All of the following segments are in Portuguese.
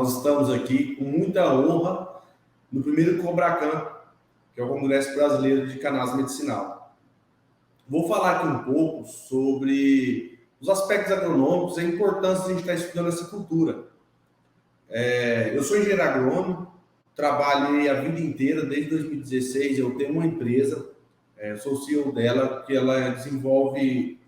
nós estamos aqui com muita honra no primeiro Cobracan, que é o Congresso Brasileiro de Cannabis Medicinal. Vou falar aqui um pouco sobre os aspectos agronômicos e a importância de a gente estar estudando essa cultura. Eu sou engenheiro agrônomo, trabalhei a vida inteira, desde 2016, eu tenho uma empresa, sou CEO dela, que ela desenvolve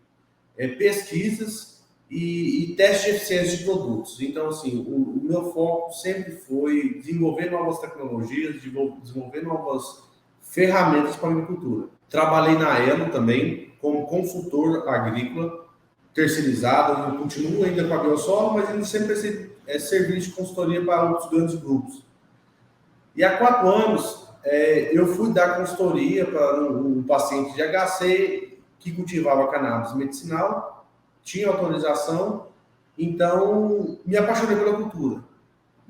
pesquisas e testes de eficiência de produtos. Então, assim, o meu foco sempre foi desenvolver novas tecnologias, desenvolver novas ferramentas para a agricultura. Trabalhei na Elo também, como consultor agrícola, terceirizado, eu continuo ainda com a Biosolo, mas ainda sempre esse serviço de consultoria para outros grandes grupos. E há 4 anos, eu fui dar consultoria para um paciente de HC que cultivava cannabis medicinal, tinha autorização, então me apaixonei pela cultura.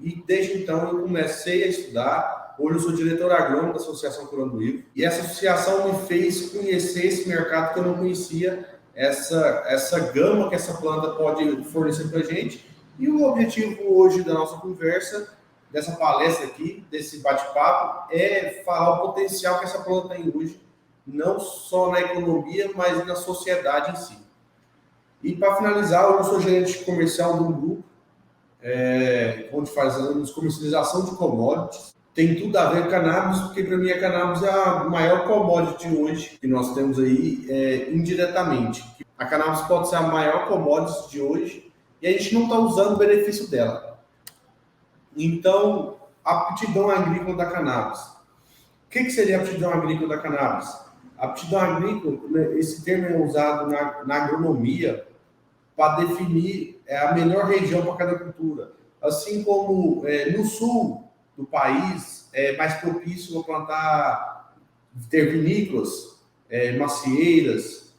E desde então eu comecei a estudar. Hoje eu sou diretor agrônomo da Associação Curando Vivo. E essa associação me fez conhecer esse mercado que eu não conhecia, essa gama que essa planta pode fornecer para a gente. E o objetivo hoje da nossa conversa, dessa palestra aqui, desse bate-papo, é falar o potencial que essa planta tem hoje, não só na economia, mas na sociedade em si. E para finalizar, eu sou gerente comercial de um grupo, onde fazemos comercialização de commodities. Tem tudo a ver com cannabis, porque para mim a cannabis é a maior commodity hoje que nós temos aí indiretamente. A cannabis pode ser a maior commodity de hoje e a gente não está usando o benefício dela. Então, a aptidão agrícola da cannabis. O que seria a aptidão agrícola da cannabis? A aptidão agrícola, esse termo é usado na agronomia para definir a melhor região para cada cultura. Assim como no sul do país é mais propício a plantar, ter vinícolas, macieiras,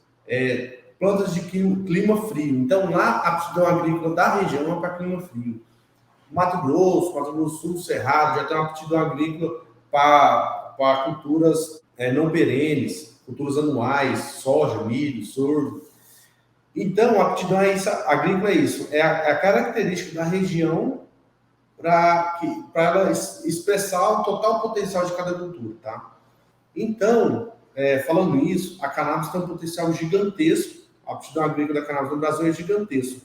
plantas de clima frio. Então, lá a aptidão agrícola da região é para clima frio. Mato Grosso do Sul, Cerrado, já tem uma aptidão agrícola para culturas não perenes, culturas anuais, soja, milho, sorgo. Então, a aptidão agrícola é isso, é a característica da região para ela expressar o total potencial de cada cultura, tá? Então, falando isso, a cannabis tem um potencial gigantesco, a aptidão agrícola da cannabis no Brasil é gigantesca.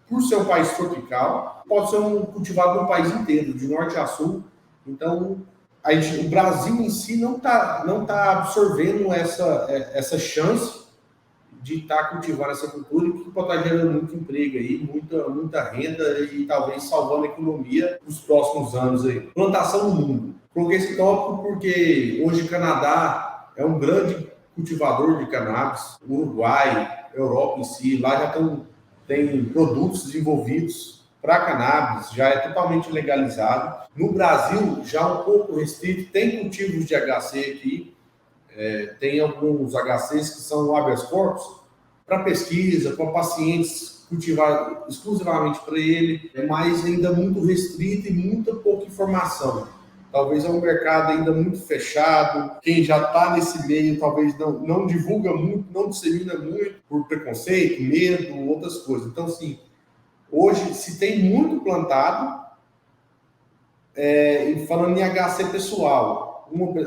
Por ser um país tropical, pode ser cultivado no país inteiro, de norte a sul. Então, o Brasil em si não tá absorvendo essa chance de estar cultivando essa cultura, que pode estar gerando muito emprego aí, muita renda e talvez salvando a economia nos próximos anos aí. Plantação no mundo. Coloquei esse tópico porque hoje o Canadá é um grande cultivador de cannabis, o Uruguai, Europa em si, lá já tem produtos desenvolvidos para cannabis, já é totalmente legalizado. No Brasil, já um pouco restrito, tem cultivos de HC aqui, tem alguns HCs que são habeas corpus para pesquisa, para pacientes cultivar exclusivamente para ele, mas ainda muito restrito e muita pouca informação. Talvez é um mercado ainda muito fechado, quem já está nesse meio talvez não divulga muito, não dissemina muito por preconceito, medo, outras coisas. Então, assim, hoje se tem muito plantado, falando em HC pessoal,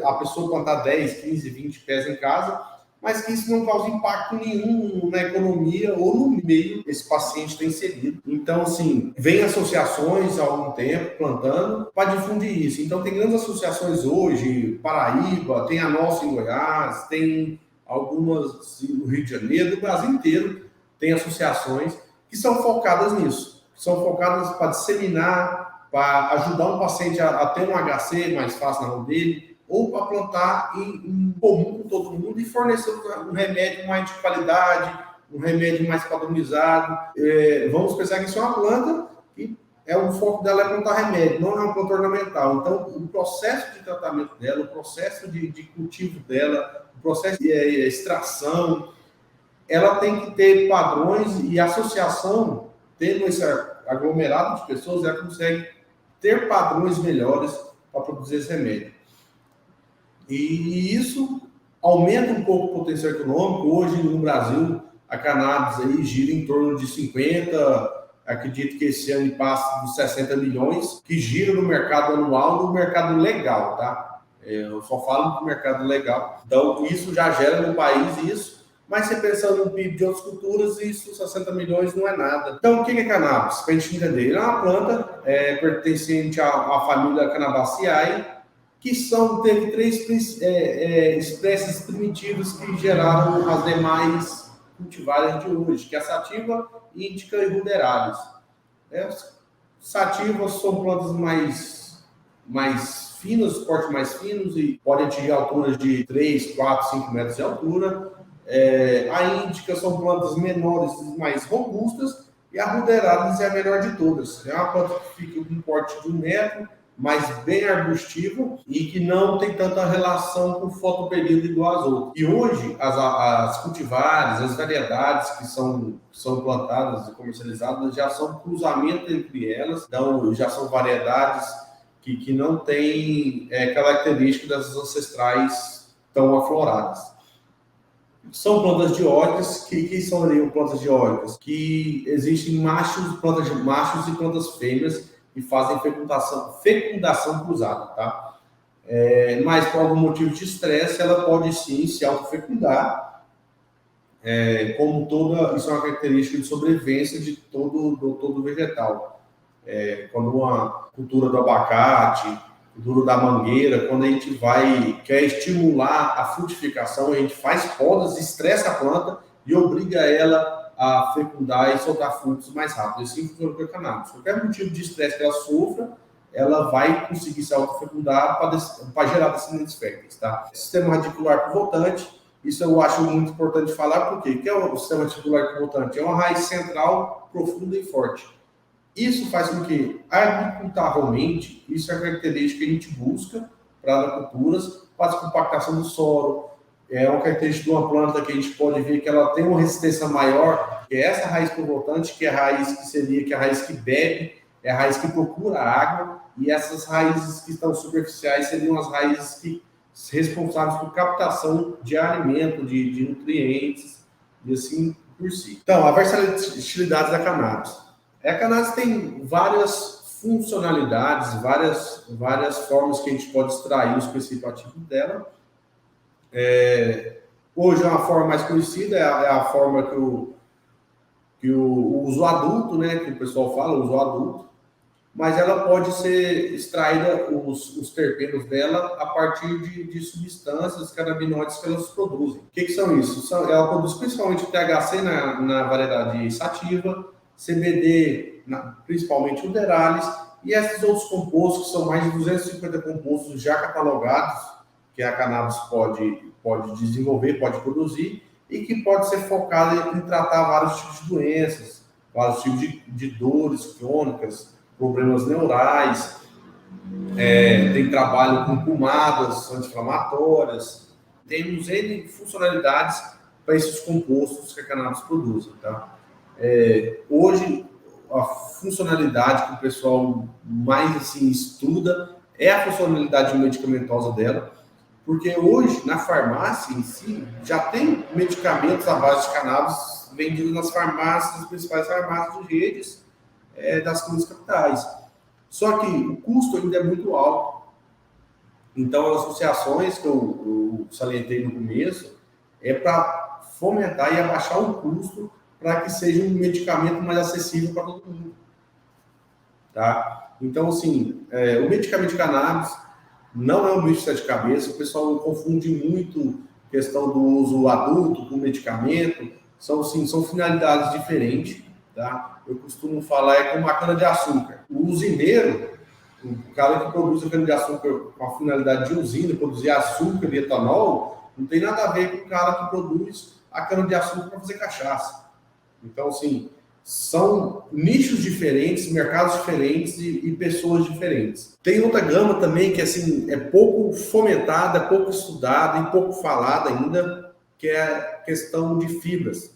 a pessoa plantar 10, 15, 20 pés em casa, mas que isso não causa impacto nenhum na economia ou no meio que esse paciente está inserido. Então, assim, vem associações há algum tempo plantando para difundir isso. Então, tem grandes associações hoje, Paraíba, tem a nossa em Goiás, tem algumas no Rio de Janeiro, no Brasil inteiro tem associações que são focadas nisso, que são focadas para disseminar, para ajudar um paciente a ter um HC mais fácil na mão dele, ou para plantar em comum com todo mundo e fornecer um remédio mais de qualidade, um remédio mais padronizado. Vamos pensar que isso é uma planta que o foco dela é plantar remédio, não é uma planta ornamental. Então, o processo de tratamento dela, o processo de cultivo dela, o processo de extração, ela tem que ter padrões e a associação, tendo esse aglomerado de pessoas, ela consegue ter padrões melhores para produzir esse remédio. E isso aumenta um pouco o potencial econômico. Hoje, no Brasil, a cannabis aí gira em torno de 50 acredito que esse ano passa dos 60 milhões, que gira no mercado anual, no mercado legal, tá? Eu só falo do mercado legal. Então, isso já gera no país isso, mas você pensando no PIB de outras culturas, isso, 60 milhões, não é nada. Então, o que é cannabis? Para a gente entender, ele é uma planta pertencente à família Cannabaceae, que teve três espécies primitivas que geraram as demais cultivares de hoje, que é a sativa, índica e ruderalis. Sativas são plantas mais finas, cortes mais finos, e podem atingir alturas de 3, 4, 5 metros de altura. A índica são plantas menores e mais robustas, e a ruderalis é a melhor de todas. É uma planta que fica com um porte de 1 metro, mas bem arbustivo e que não tem tanta relação com o fotoperíodo igual às outras. E hoje, as cultivares, as variedades que são plantadas e comercializadas já são cruzamento entre elas, então já são variedades que não têm característica das ancestrais tão afloradas. São plantas dioicas. Que são plantas dioicas? Que existem plantas de machos e plantas fêmeas que fazem fecundação cruzada, tá? Mas por algum motivo de estresse, ela pode sim se autofecundar, isso é uma característica de sobrevivência de todo vegetal. Quando uma cultura do abacate, cultura da mangueira, quando a gente quer estimular a frutificação, a gente faz podas, estressa a planta e obriga ela a fecundar e soltar frutos mais rápido. Assim funciona com a cannabis. Qualquer motivo de estresse que ela sofra, ela vai conseguir se autofecundar para gerar descendentes férteis, tá? Sistema radicular pivotante, isso eu acho muito importante falar, porque o que é o sistema radicular pivotante? É uma raiz central, profunda e forte. Isso faz com que, agriculturalmente, isso é a característica que a gente busca para agriculturas, faz compactação do solo. É uma característica de uma planta que a gente pode ver que ela tem uma resistência maior, que é essa raiz pivotante, que é a raiz que a raiz que bebe, é a raiz que procura água, e essas raízes que estão superficiais seriam as raízes que responsáveis por captação de alimento, de nutrientes, e assim por si. Então, a versatilidade da cannabis. A cannabis tem várias funcionalidades, várias formas que a gente pode extrair o princípio ativo dela. Hoje é uma forma mais conhecida, é a forma que o uso adulto, né, que o pessoal fala, o uso adulto, mas ela pode ser extraída, os terpenos dela, a partir de substâncias canabinoides que elas produzem. O que são isso? Ela produz principalmente o THC na variedade sativa, CBD, principalmente o Deralis, e esses outros compostos, que são mais de 250 compostos já catalogados, que a cannabis pode desenvolver, pode produzir, e que pode ser focada em tratar vários tipos de doenças, vários tipos de dores crônicas, problemas neurais, tem trabalho com pomadas anti-inflamatórias, temos N funcionalidades para esses compostos que a cannabis produz, tá? Hoje, a funcionalidade que o pessoal mais assim, estuda é a funcionalidade medicamentosa dela, porque hoje, na farmácia em si, já tem medicamentos à base de cannabis vendidos nas principais farmácias de redes das grandes capitais. Só que o custo ainda é muito alto. Então, as associações que eu salientei no começo é para fomentar e abaixar o custo para que seja um medicamento mais acessível para todo mundo. Tá? Então, assim, o medicamento de cannabis não é um bicho de sete cabeças. O pessoal confunde muito a questão do uso adulto com medicamento. São finalidades diferentes. Tá? Eu costumo falar como a cana-de-açúcar. O usineiro, o cara que produz a cana-de-açúcar com a finalidade de usina, produzir açúcar e etanol, não tem nada a ver com o cara que produz a cana-de-açúcar para fazer cachaça. Então, assim, são nichos diferentes, mercados diferentes e pessoas diferentes. Tem outra gama também que assim, é pouco fomentada, pouco estudada e pouco falada ainda, que é a questão de fibras.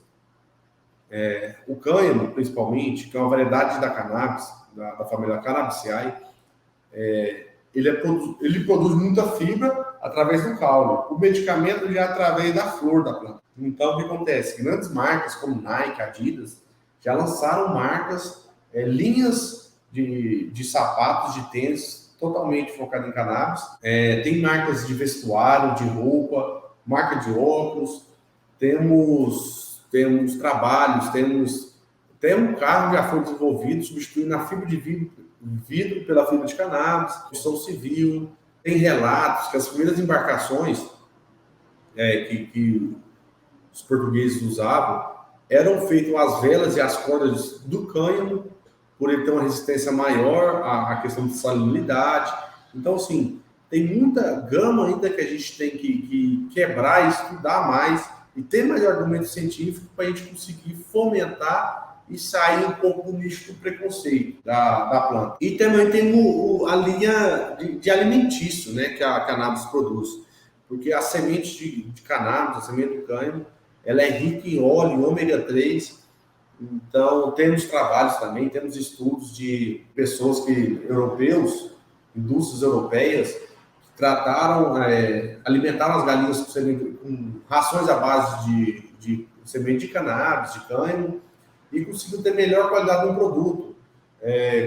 O cânhamo, principalmente, que é uma variedade da cannabis, da família Cannabaceae, ele produz muita fibra através do caule. O medicamento já é através da flor da planta. Então, o que acontece? Grandes marcas como Nike, Adidas, já lançaram marcas linhas de sapatos, de tênis, totalmente focado em cannabis. Tem marcas de vestuário, de roupa, marca de óculos, temos trabalhos, até um carro já foi desenvolvido, substituindo a fibra de vidro pela fibra de cannabis, construção civil, tem relatos que as primeiras embarcações que os portugueses usavam eram feitas as velas e as cordas do cânhamo, por ele ter uma resistência maior à questão de salinidade. Então, assim, tem muita gama ainda que a gente tem que quebrar, estudar mais e ter mais argumento científico para a gente conseguir fomentar e sair um pouco do nicho do preconceito da planta. E também tem a linha de alimentício, né, que a cannabis produz. Porque a semente de cannabis, a semente do cânhamo, ela é rica em óleo, em ômega 3. Então, temos trabalhos também, temos estudos de pessoas europeus, indústrias europeias, que trataram, alimentaram as galinhas com rações à base de semente de cannabis, de cânhamo, e conseguiu ter melhor qualidade do produto.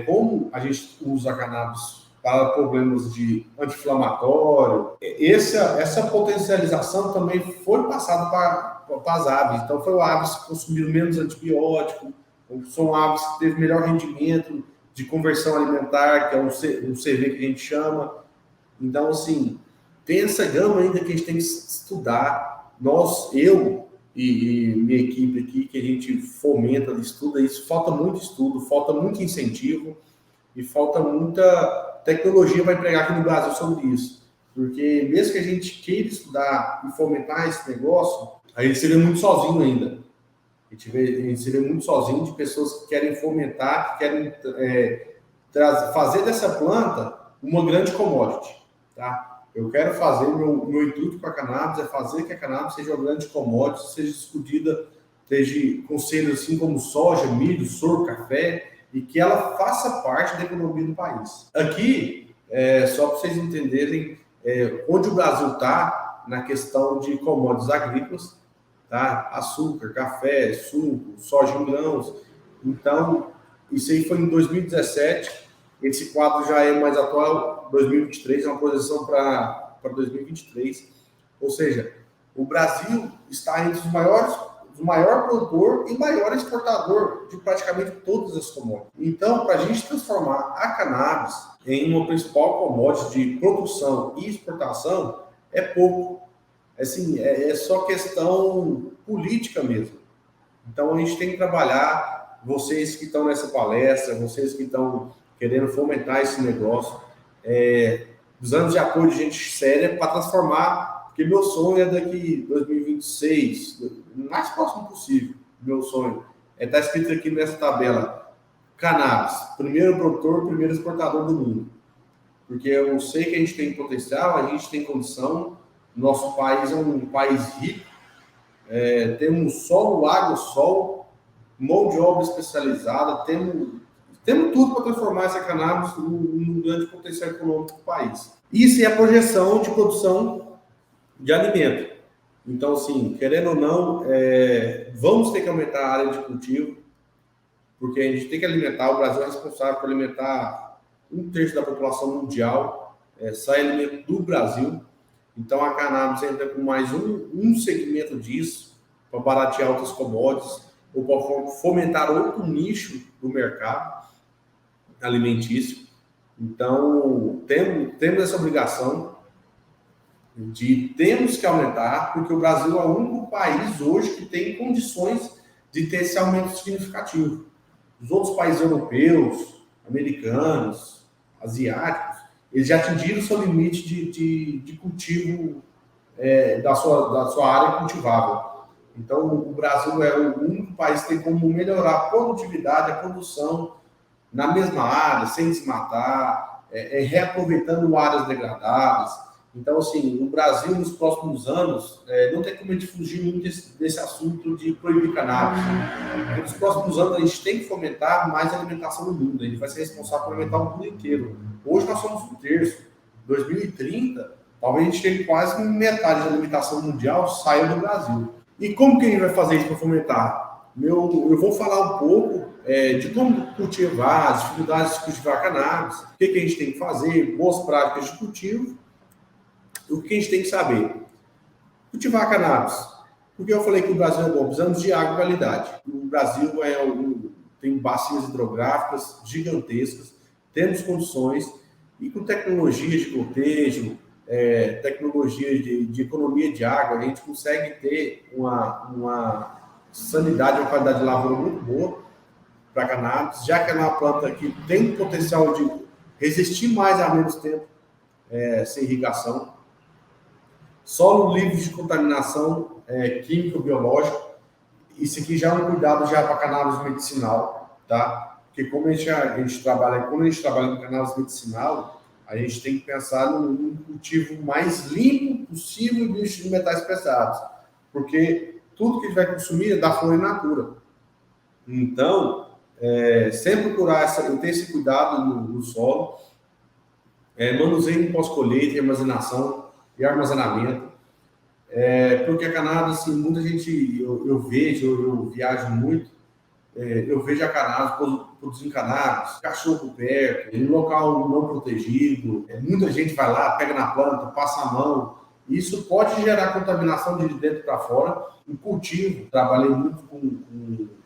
Como a gente usa a cannabis para problemas de anti-inflamatório, essa potencialização também foi passada para as aves. Então, foi aves que consumiram menos antibiótico, são aves que teve melhor rendimento de conversão alimentar, que é um CV que a gente chama. Então, assim, tem essa gama ainda que a gente tem que estudar. Eu e minha equipe aqui, que a gente fomenta, estuda isso, falta muito estudo, falta muito incentivo e falta muita tecnologia para empregar aqui no Brasil sobre isso. Porque mesmo que a gente queira estudar e fomentar esse negócio, a gente se vê muito sozinho ainda. A gente se vê muito sozinho de pessoas que querem fomentar, que querem fazer dessa planta uma grande commodity. Tá? Eu quero fazer, meu intuito com a cannabis é fazer que a cannabis seja uma grande commodity, seja discutida, seja conselhos assim como soja, milho, sorgo, café, e que ela faça parte da economia do país. Aqui, só para vocês entenderem onde o Brasil está na questão de commodities agrícolas, tá? Açúcar, café, suco, soja em grãos. Então, isso aí foi em 2017, esse quadro já é mais atual, 2023, é uma projeção para 2023. Ou seja, o Brasil está entre o maior produtor e maior exportador de praticamente todas as commodities. Então, para a gente transformar a cannabis em uma principal commodity de produção e exportação, é pouco. Assim, é só questão política mesmo. Então, a gente tem que trabalhar, vocês que estão nessa palestra, vocês que estão querendo fomentar esse negócio, os anos de apoio de gente séria para transformar, porque meu sonho é daqui 2026, o mais próximo possível, meu sonho, está escrito aqui nessa tabela, cannabis, primeiro produtor, primeiro exportador do mundo. Porque eu sei que a gente tem potencial, a gente tem condição, nosso país é um país rico, temos solo, água, sol, mão de obra especializada, temos tudo para transformar essa cannabis num grande potencial econômico do país. Isso é a projeção de produção de alimento. Então, assim, querendo ou não, vamos ter que aumentar a área de cultivo, porque a gente tem que alimentar, o Brasil é responsável por alimentar 1/3 da população mundial, sai alimento do Brasil. Então, a cannabis entra com mais um segmento disso, para baratear outras commodities, ou para fomentar outro nicho do mercado alimentício. Então, temos essa obrigação temos que aumentar, porque o Brasil é o único país hoje que tem condições de ter esse aumento significativo. Os outros países europeus, americanos, asiáticos, eles já atingiram o seu limite de cultivo da sua área cultivável. Então, o Brasil é o único país que tem como melhorar a produtividade, a produção na mesma área, sem desmatar, reaproveitando áreas degradadas. Então, assim, o Brasil, nos próximos anos, não tem como a gente fugir muito desse assunto de proibir cannabis. Porque nos próximos anos, a gente tem que fomentar mais a alimentação no mundo. A gente vai ser responsável por alimentar o mundo inteiro. Hoje, nós somos 1/3. Em 2030, talvez a gente tenha quase metade da alimentação mundial saia do Brasil. E como que a gente vai fazer isso para fomentar? eu vou falar um pouco de como cultivar, as dificuldades de cultivar cannabis, o que a gente tem que fazer, boas práticas de cultivo, o que a gente tem que saber. Cultivar cannabis. Porque eu falei que o Brasil é bom, precisamos de água e qualidade. O Brasil tem bacias hidrográficas gigantescas, temos condições, e com tecnologia de cotejo, tecnologia de economia de água, a gente consegue ter uma sanidade, uma qualidade de lavoura muito boa para cannabis, já que é uma planta que tem potencial de resistir mais a menos tempo sem irrigação. Solo livre de contaminação químico-biológica. Isso aqui já é um cuidado já para cannabis medicinal, tá? Porque como a gente trabalha com cannabis medicinal, a gente tem que pensar num cultivo mais limpo possível de metais pesados, porque tudo que a gente vai consumir é da flora in natura. Então, sempre procurar ter esse cuidado no solo, manuseio pós-colheita, armazenação e armazenamento, porque a cannabis, assim, muita gente, eu viajo muito, eu vejo a cannabis produzindo cannabis, cachorro perto, em local não protegido, muita gente vai lá, pega na planta, passa a mão. Isso pode gerar contaminação de dentro para fora. Em cultivo, trabalhei muito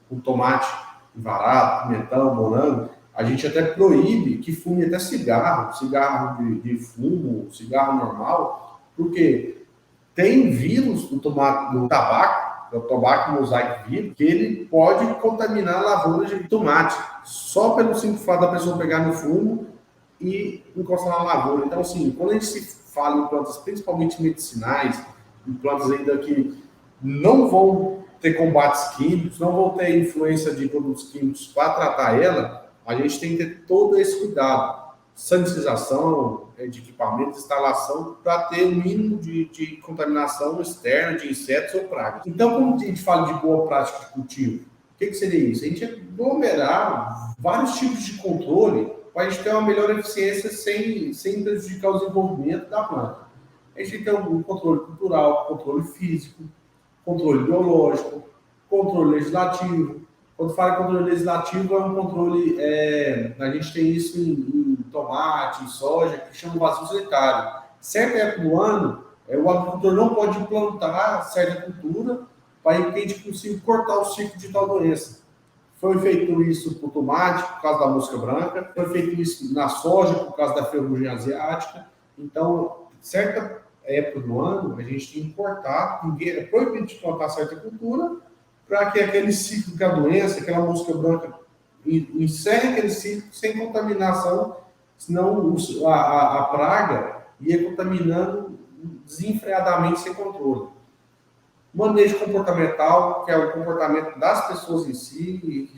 com tomate varado, pimentão, morango. A gente até proíbe que fume até cigarro de fumo, cigarro normal, porque tem vírus no tabaco, o tabaco mosaic vírus, que ele pode contaminar a lavoura de tomate, só pelo simples fato da pessoa pegar no fumo e encostar na lavoura. Então, assim, quando a gente se fala em plantas principalmente medicinais, em plantas ainda que não vão ter combates químicos, não vão ter influência de produtos químicos para tratar ela, a gente tem que ter todo esse cuidado. Sanitização de equipamentos, instalação, para ter o mínimo de contaminação externa de insetos ou pragas. Então, quando a gente fala de boa prática de cultivo, o que seria isso? A gente aglomerar vários tipos de controle para a gente ter uma melhor eficiência sem prejudicar o desenvolvimento da planta. A gente tem um controle cultural, controle físico, controle biológico, controle legislativo. Quando fala em controle legislativo, é um controle, a gente tem isso em tomate, em soja, que chama vazio sanitário. Certa época do ano, o agricultor não pode plantar certa cultura para que a gente consiga cortar o ciclo de tal doença. Foi feito isso para o tomate, por causa da mosca branca, foi feito isso na soja, por causa da ferrugem asiática. Então, certa época do ano, a gente tem que cortar, é proibido de plantar certa cultura, para que aquele ciclo da doença, aquela mosca branca, encerre aquele ciclo sem contaminação, senão a praga ia contaminando desenfreadamente sem controle. Manejo comportamental, que é o comportamento das pessoas em si,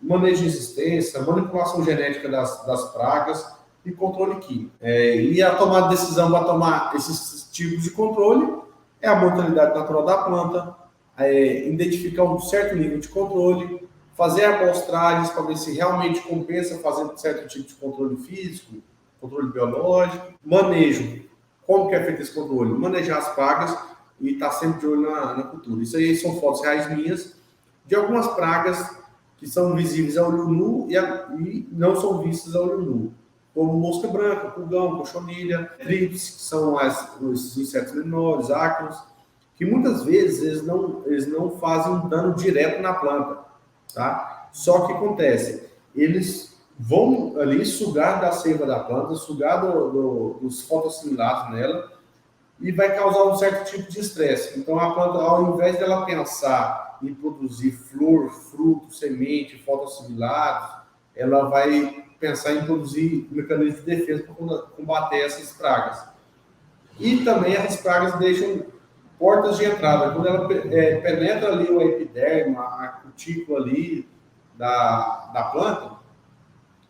manejo de resistência, manipulação genética das pragas e controle químico. E a tomada de decisão para tomar esses tipos de controle é a mortalidade natural da planta, identificar um certo nível de controle, fazer amostragens para ver se realmente compensa fazer certo tipo de controle físico, controle biológico, manejo. Como que é feito esse controle? Manejar as pragas e estar sempre de olho na cultura. Isso aí são fotos reais minhas de algumas pragas que são visíveis a olho nu e não são vistas a olho nu, como mosca branca, pulgão, cochonilha, trips, que são os insetos menores, ácaros, que muitas vezes eles não fazem um dano direto na planta, tá? Só que acontece, eles vão ali sugar da seiva da planta, sugar dos fotossimilados nela e vai causar um certo tipo de estresse. Então a planta, ao invés dela pensar em produzir flor, fruto, semente, fotossimilados, ela vai pensar em produzir mecanismos de defesa para combater essas pragas. E também essas pragas deixam portas de entrada. Quando ela penetra ali o epiderme, a cutícula ali da planta,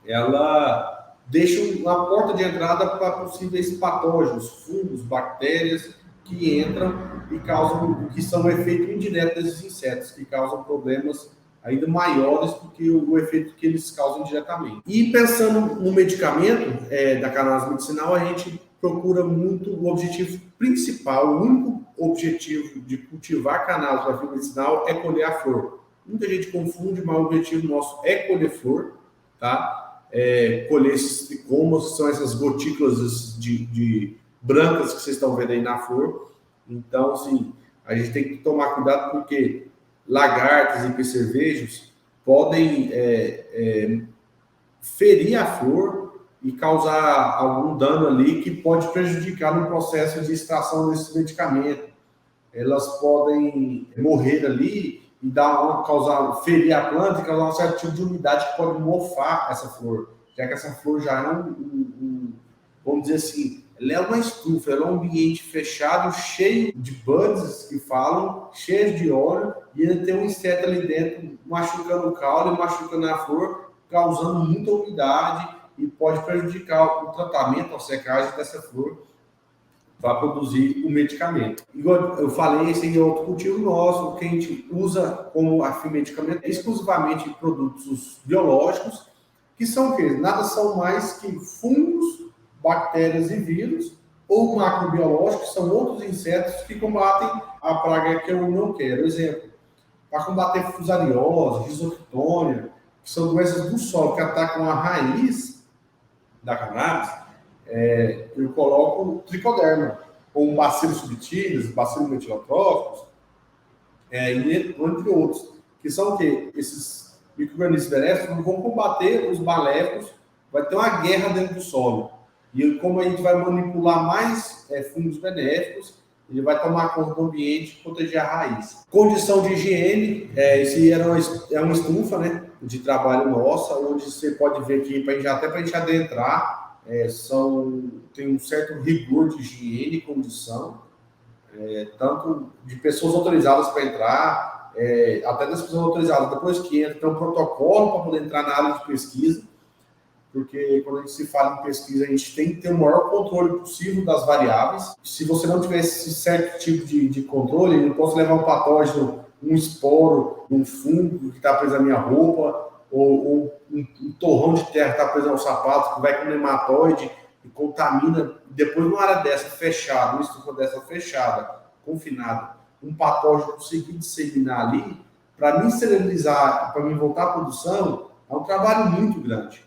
ela deixa uma porta de entrada para possíveis patógenos, fungos, bactérias que entram e que são o efeito indireto desses insetos, que causam problemas ainda maiores do que o efeito que eles causam diretamente. E pensando no medicamento da cannabis medicinal, a gente procura muito o objetivo principal, o único objetivo de cultivar cannabis para fim medicinal é colher a flor. Muita gente confunde, mas o objetivo nosso é colher flor, tá? Colher esses tricomas, que são essas gotículas de brancas que vocês estão vendo aí na flor. Então, assim, a gente tem que tomar cuidado porque lagartas e percevejos podem ferir a flor e causar algum dano ali que pode prejudicar no processo de extração desse medicamento. Elas podem morrer ali e ferir a planta e causar um certo tipo de umidade que pode mofar essa flor, já que essa flor já é vamos dizer assim, ela é uma estufa, ela é um ambiente fechado, cheio de buds que falam, cheio de óleo, e ele tem um inseto ali dentro machucando o caule, machucando a flor, causando muita umidade e pode prejudicar o tratamento, a secagem dessa flor para produzir o medicamento. Igual eu falei, esse é outro cultivo nosso, que a gente usa como medicamento exclusivamente produtos biológicos, que são o quê? Nada são mais que fungos, bactérias e vírus, ou macrobiológicos, que são outros insetos que combatem a praga que eu não quero. Exemplo, para combater fusariose, risoctônia, que são doenças do solo que atacam a raiz da cannabis, eu coloco o tricoderma, ou bacillus subtilis, bacillus metilotróficos, entre outros, que são o quê? Esses micro-organismos benéficos vão combater os maléficos, vai ter uma guerra dentro do solo. E como a gente vai manipular mais fungos benéficos, ele vai tomar conta do ambiente e proteger a raiz. Condição de higiene, esse é uma estufa, né, de trabalho nossa, onde você pode ver aqui, até para a gente adentrar, tem um certo rigor de higiene e condição, tanto de pessoas autorizadas para entrar, até das pessoas autorizadas, depois que entra, tem um protocolo para poder entrar na área de pesquisa, porque quando a gente se fala em pesquisa, a gente tem que ter o maior controle possível das variáveis. Se você não tiver esse certo tipo de controle, eu não posso levar um patógeno, um esporo, um fungo que está preso na minha roupa, ou um torrão de terra que está preso ao sapato, que vai com nematóide e contamina. Depois, numa área dessa fechada, uma estufa dessa fechada, confinada, um patógeno conseguir disseminar ali, para mim esterilizar, para mim voltar à produção, é um trabalho muito grande.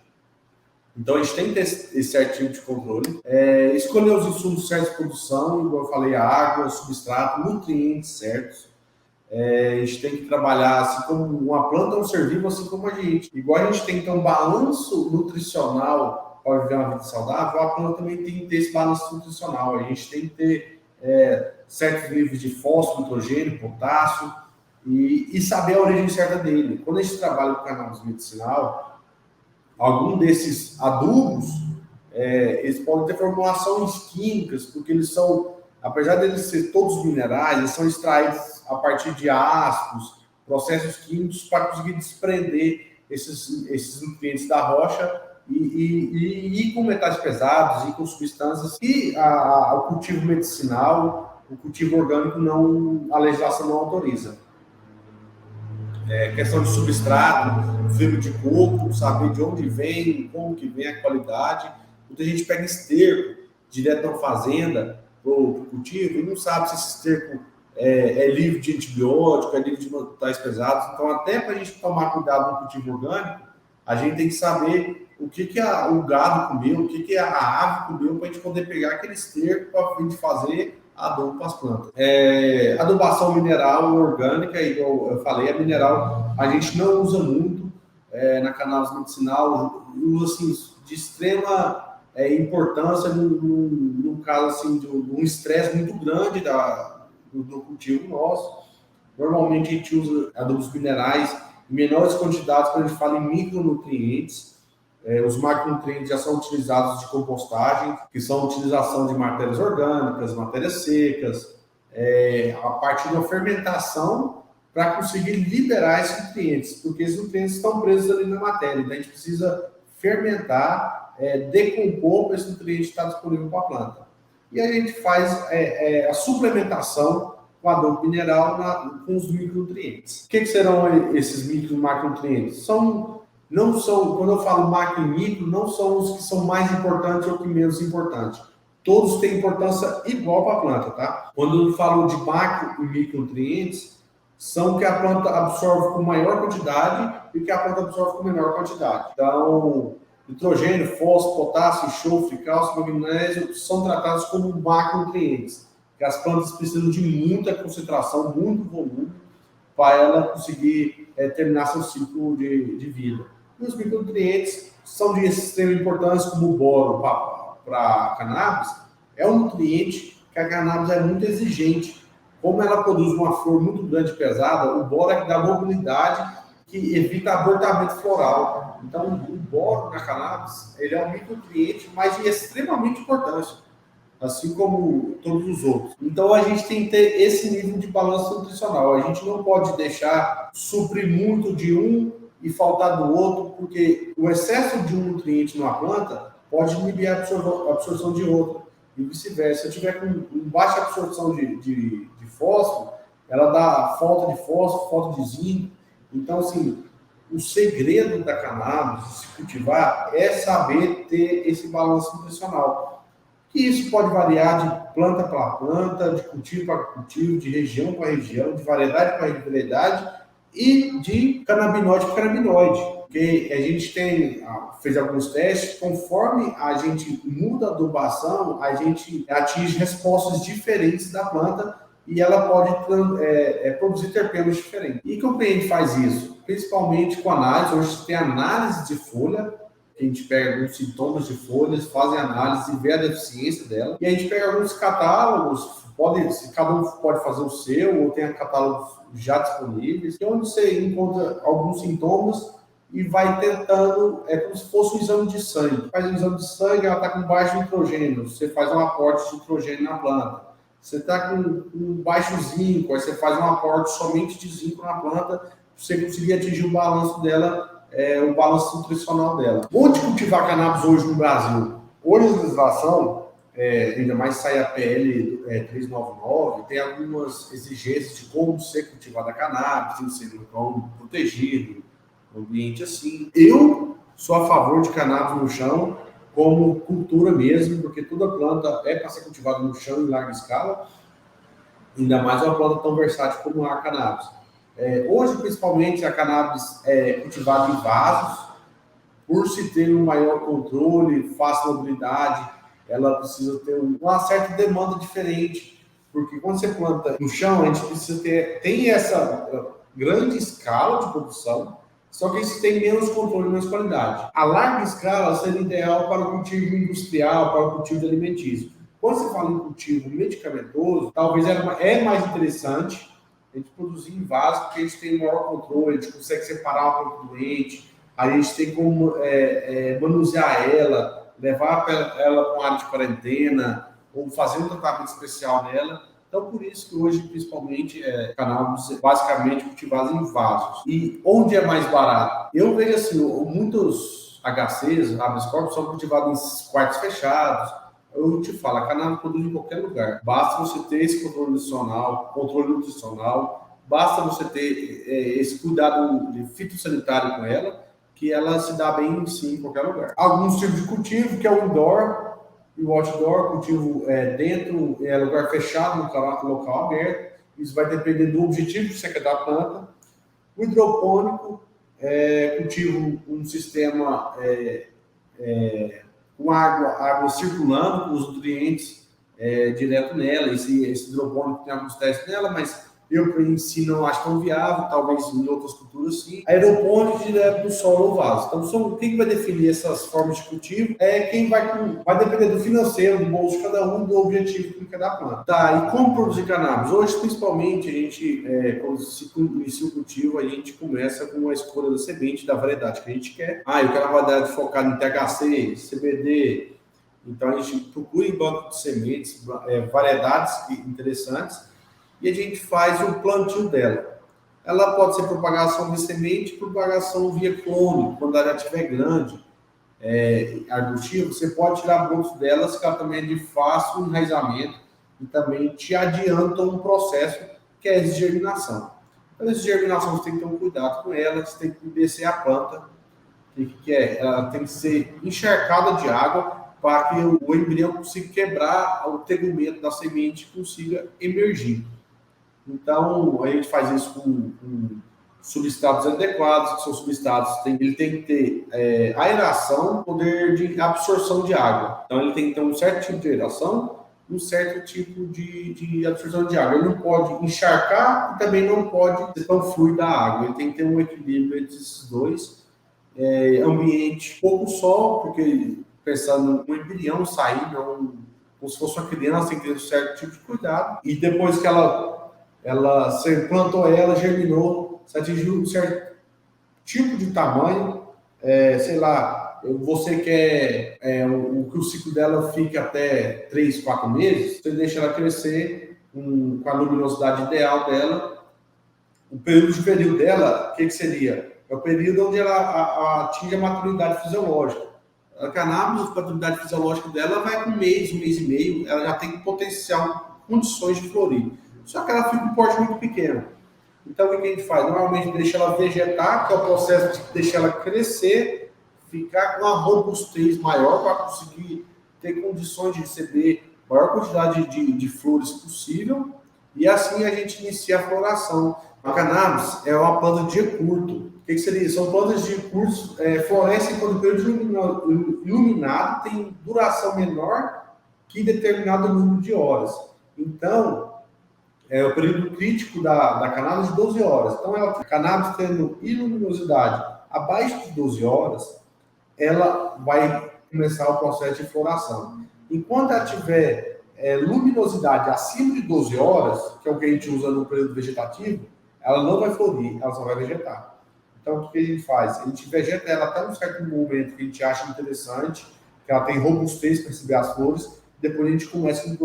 Então, a gente tem que ter esse certo tipo de controle. Escolher os insumos certos de produção, igual eu falei, a água, o substrato, nutrientes certos. A gente tem que trabalhar assim como uma planta é um ser vivo, assim como a gente. Igual a gente tem que ter um balanço nutricional para viver uma vida saudável, a planta também tem que ter esse balanço nutricional. A gente tem que ter certos níveis de fósforo, nitrogênio, potássio e saber a origem certa dele. Quando a gente trabalha com cannabis medicinal, algum desses adubos, eles podem ter formulações químicas, porque eles são, apesar de eles serem todos minerais, eles são extraídos a partir de ácidos, processos químicos, para conseguir desprender esses nutrientes da rocha e com metais pesados e com substâncias que o cultivo medicinal, o cultivo orgânico, a legislação não autoriza. Questão de substrato, fibra de coco, saber de onde vem, como que vem a qualidade. Muita gente pega esterco direto da fazenda para o cultivo e não sabe se esse esterco é livre de antibiótico, é livre de metais pesados. Então, até para a gente tomar cuidado no cultivo orgânico, a gente tem que saber o que o gado comeu, o que a ave comeu, para a gente poder pegar aquele esterco para a gente fazer adubo para as plantas. Adubação mineral orgânica, igual eu falei, a mineral a gente não usa muito na cannabis medicinal, usa assim, de extrema importância no caso assim, de um estresse muito grande do cultivo nosso. Normalmente a gente usa adubos minerais em menores quantidades, quando a gente fala em micronutrientes. Os macronutrientes já são utilizados de compostagem, que são a utilização de matérias orgânicas, matérias secas, a partir da fermentação para conseguir liberar esses nutrientes, porque esses nutrientes estão presos ali na matéria. Então a gente precisa fermentar, decompor para esse nutriente estar disponível para a planta. E a gente faz a suplementação com adubo mineral com os micronutrientes. O que serão esses macronutrientes? Não são, quando eu falo macro e micro, não são os que são mais importantes ou que menos importantes. Todos têm importância igual para a planta, tá? Quando eu falo de macro e micronutrientes, são que a planta absorve com maior quantidade e que a planta absorve com menor quantidade. Então, nitrogênio, fósforo, potássio, enxofre, cálcio, magnésio são tratados como macronutrientes, que as plantas precisam de muita concentração, muito volume, para ela conseguir terminar seu ciclo de vida. E os micronutrientes são de extrema importância, como o boro para a cannabis, é um nutriente que a cannabis é muito exigente. Como ela produz uma flor muito grande e pesada, o boro é que dá mobilidade que evita abortamento floral. Então, o boro na cannabis, ele é um micronutriente, mas de extremamente importância, assim como todos os outros. Então, a gente tem que ter esse nível de balanço nutricional. A gente não pode deixar suprir muito de um e faltar do outro, porque o excesso de um nutriente numa planta pode inibir a absorção de outro, e vice-versa. Se eu tiver com baixa absorção de fósforo, ela dá falta de fósforo, falta de zinco. Então, assim, o segredo da cannabis, de se cultivar, é saber ter esse balanço nutricional. E isso pode variar de planta para planta, de cultivo para cultivo, de região para região, de variedade para variedade e de canabinoide para canabinoide. Porque a gente fez alguns testes, conforme a gente muda a adubação, a gente atinge respostas diferentes da planta e ela pode produzir terpenos diferentes. E como a gente faz isso? Principalmente com análise. Hoje tem análise de folha, a gente pega alguns sintomas de folhas, fazem análise e vê a deficiência dela. E a gente pega alguns catálogos, cada um pode fazer o seu, ou tem catálogos já disponíveis, onde você encontra alguns sintomas e vai tentando, é como se fosse um exame de sangue. Faz um exame de sangue, ela está com baixo nitrogênio, você faz um aporte de nitrogênio na planta. Você está com baixo zinco, aí você faz um aporte somente de zinco na planta, para você conseguir atingir o balanço dela, o balanço nutricional dela. Onde cultivar cannabis hoje no Brasil? Hoje a legislação, ainda mais sai a PL 399, tem algumas exigências de como ser cultivada a cannabis, tem que ser um local protegido, um ambiente assim. Eu sou a favor de cannabis no chão, como cultura mesmo, porque toda planta é para ser cultivada no chão em larga escala, ainda mais uma planta tão versátil como a cannabis. Hoje, principalmente, a cannabis é cultivada em vasos, por se ter um maior controle, fácil mobilidade, ela precisa ter uma certa demanda diferente, porque quando você planta no chão, a gente precisa tem essa grande escala de produção, só que isso tem menos controle e menos qualidade. A larga escala seria ideal para o cultivo industrial, para o cultivo alimentício. Quando você fala em cultivo medicamentoso, talvez é mais interessante a gente produzir em vaso, porque a gente tem maior controle, a gente consegue separar a planta doente, a gente tem como manusear ela, levar ela para uma área de quarentena, ou fazer um tratamento especial nela. Então, por isso que hoje, principalmente, cannabis basicamente cultivados em vasos. E onde é mais barato? Eu vejo assim, muitos HCs, habeas corpus, são cultivados em quartos fechados. Eu te falo, a cannabis produz em qualquer lugar. Basta você ter esse controle nutricional, basta você ter esse cuidado fitossanitário com ela, que ela se dá bem, sim, em qualquer lugar. Alguns tipos de cultivo, que é o indoor e o outdoor, cultivo dentro, lugar fechado, local aberto. Isso vai depender do objetivo que você quer da planta. O hidropônico, cultivo um sistema com água circulando, com os nutrientes direto nela. Esse hidropônico tem alguns testes nela, mas eu em si não acho tão viável, talvez em outras culturas sim. Aeropônico direto do solo ou vaso. Então, quem vai definir essas formas de cultivo quem vai depender do financeiro, do bolso de cada um, do objetivo que quer dar planta. Tá, e como produzir cannabis? Hoje, principalmente, a gente, quando se inicia o cultivo, a gente começa com a escolha da semente, da variedade que a gente quer. Eu quero uma variedade focada em THC, CBD. Então, a gente procura em banco de sementes, variedades interessantes, e a gente faz o plantio dela. Ela pode ser propagação de semente, propagação via clone, quando ela estiver grande, arbustivo, você pode tirar brotos delas, que ela também é de fácil enraizamento e também te adianta um processo que é a germinação. Então, essa germinação você tem que ter um cuidado com ela, você tem que descer a planta, ela tem que ser encharcada de água para que o embrião consiga quebrar o tegumento da semente e consiga emergir. Então, a gente faz isso com substratos adequados, que são substratos, ele tem que ter aeração, poder de absorção de água. Então, ele tem que ter um certo tipo de aeração, um certo tipo de absorção de água. Ele não pode encharcar e também não pode ser tão fluido a água. Ele tem que ter um equilíbrio entre esses dois. Ambiente, pouco sol, porque pensando no embrião sair, não, como se fosse uma criança, tem que ter um certo tipo de cuidado. E depois que você plantou ela, germinou, você atingiu um certo tipo de tamanho, sei lá, você quer que o ciclo dela fique até 3, 4 meses, você deixa ela crescer com a luminosidade ideal dela. O período juvenil dela, o que seria? É o período onde ela atinge a maturidade fisiológica. A cannabis, a maturidade fisiológica dela vai com um mês e meio, ela já tem potencial, condições de florir. Só que ela fica um porte muito pequeno. Então, o que a gente faz? Normalmente deixa ela vegetar, que é o processo de deixar ela crescer, ficar com uma robustez maior para conseguir ter condições de receber a maior quantidade de flores possível, e assim a gente inicia a floração. A cannabis é uma planta de dia curto. O que seria isso? São plantas de dia curto, florescem quando o período iluminado tem duração menor que determinado número de horas. Então, o período crítico da cannabis de 12 horas. Então, a cannabis tendo iluminosidade abaixo de 12 horas, ela vai começar o processo de floração. Enquanto ela tiver luminosidade acima de 12 horas, que é o que a gente usa no período vegetativo, ela não vai florir, ela só vai vegetar. Então, o que a gente faz? A gente vegeta ela até um certo momento que a gente acha interessante, que ela tem robustez para receber as flores, depois a gente começa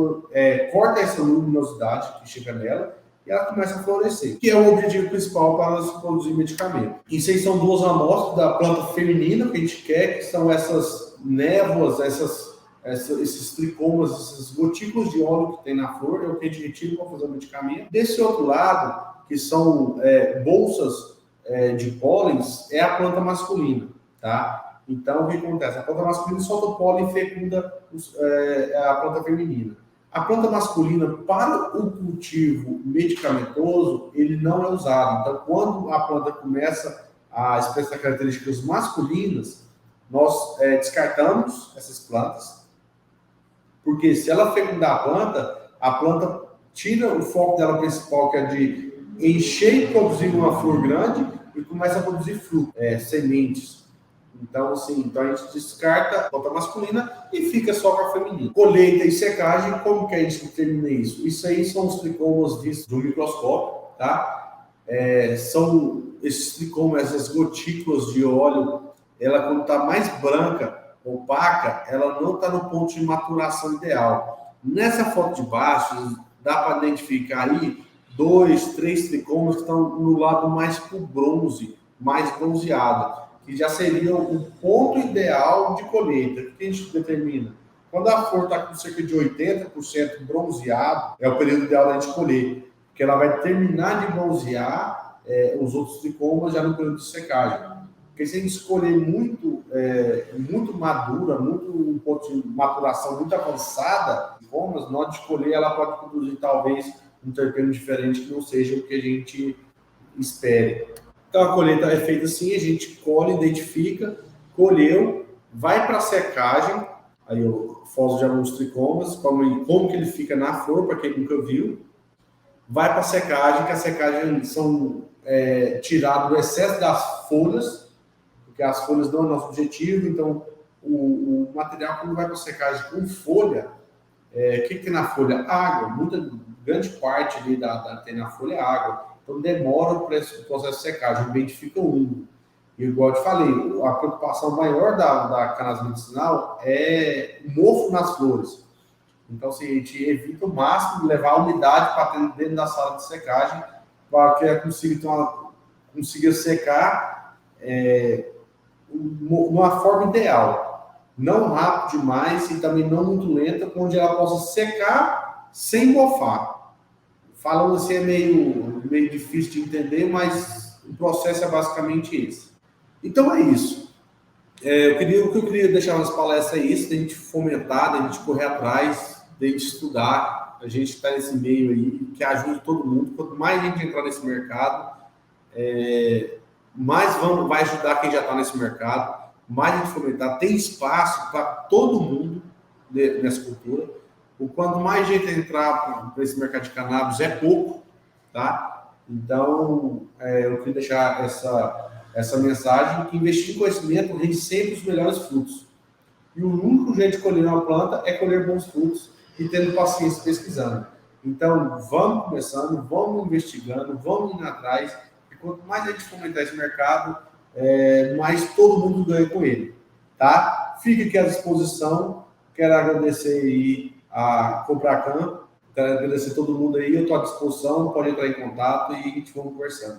corta essa luminosidade que chega nela e ela começa a florescer, que é o objetivo principal para se produzir medicamento. Isso aí são 2 amostras da planta feminina que a gente quer, que são essas névoas, esses tricomas, essas gotículas de óleo que tem na flor, é o que a gente retira para fazer o medicamento. Desse outro lado, que são bolsas de pólens, é a planta masculina, tá? Então, o que acontece? A planta masculina solta o pólen e fecunda a planta feminina. A planta masculina, para o cultivo medicamentoso, ele não é usado. Então, quando a planta começa a expressar características masculinas, nós descartamos essas plantas, porque se ela fecundar a planta tira o foco dela principal, que é de encher e produzir uma flor grande, e começa a produzir fruto, sementes. Então, assim, a gente descarta a planta masculina e fica só com a feminina. Colheita e secagem, como que a gente determina isso? Isso aí são os tricomas vistos do microscópio, tá? São esses tricomas, essas gotículas de óleo, ela quando está mais branca, opaca, ela não está no ponto de maturação ideal. Nessa foto de baixo, dá para identificar aí 2, 3 tricomas que estão no lado mais pro bronze, mais bronzeado, que já seria o ponto ideal de colheita. O que a gente determina? Quando a flor está com cerca de 80% bronzeado, é o período ideal da gente colher, porque ela vai terminar de bronzear os outros tricomas já no período de secagem. Porque se a gente escolher muito madura, um ponto de maturação muito avançada, tricomas, na hora de colher, ela pode produzir talvez um terpeno diferente que não seja o que a gente espere. Então, a colheita é feita assim, a gente colhe, identifica, colheu, vai para a secagem, aí eu foto de alguns tricomas, como que ele fica na flor, para quem nunca viu, vai para a secagem, que a secagem são tirado o excesso das folhas, porque as folhas não é o nosso objetivo, então o material, quando vai para a secagem com folha, o que tem na folha? Água, grande parte ali tem na folha água. Então, demora para esse processo de secagem, o ambiente fica úmido. E, igual eu te falei, a preocupação maior da cannabis medicinal é o mofo nas flores. Então, assim, a gente evita o máximo de levar a umidade para dentro da sala de secagem, para que ela consiga secar de uma forma ideal. Não rápido demais e também não muito lenta, onde ela possa secar sem mofar. Falando assim é meio difícil de entender, mas o processo é basicamente esse. Então é isso. O que eu queria deixar nas palestras é isso, da gente fomentar, da gente correr atrás, da gente estudar, A gente está nesse meio aí, que ajuda todo mundo. Quanto mais gente entrar nesse mercado, mais vai ajudar quem já está nesse mercado, mais a gente fomentar. Tem espaço para todo mundo nessa cultura. Quanto mais gente entrar para esse mercado de cannabis, é pouco, tá? Então, eu queria deixar essa mensagem, que investir em conhecimento rende sempre os melhores frutos. E o único jeito de colher uma planta é colher bons frutos e tendo paciência pesquisando. Então, vamos começando, vamos investigando, vamos indo atrás. E quanto mais a gente fomentar esse mercado, mais todo mundo ganha com ele. Tá? Fique aqui à disposição. Quero agradecer aí a Cobracan. Quero agradecer todo mundo aí. Eu estou à disposição. Pode entrar em contato e a gente vamos conversando.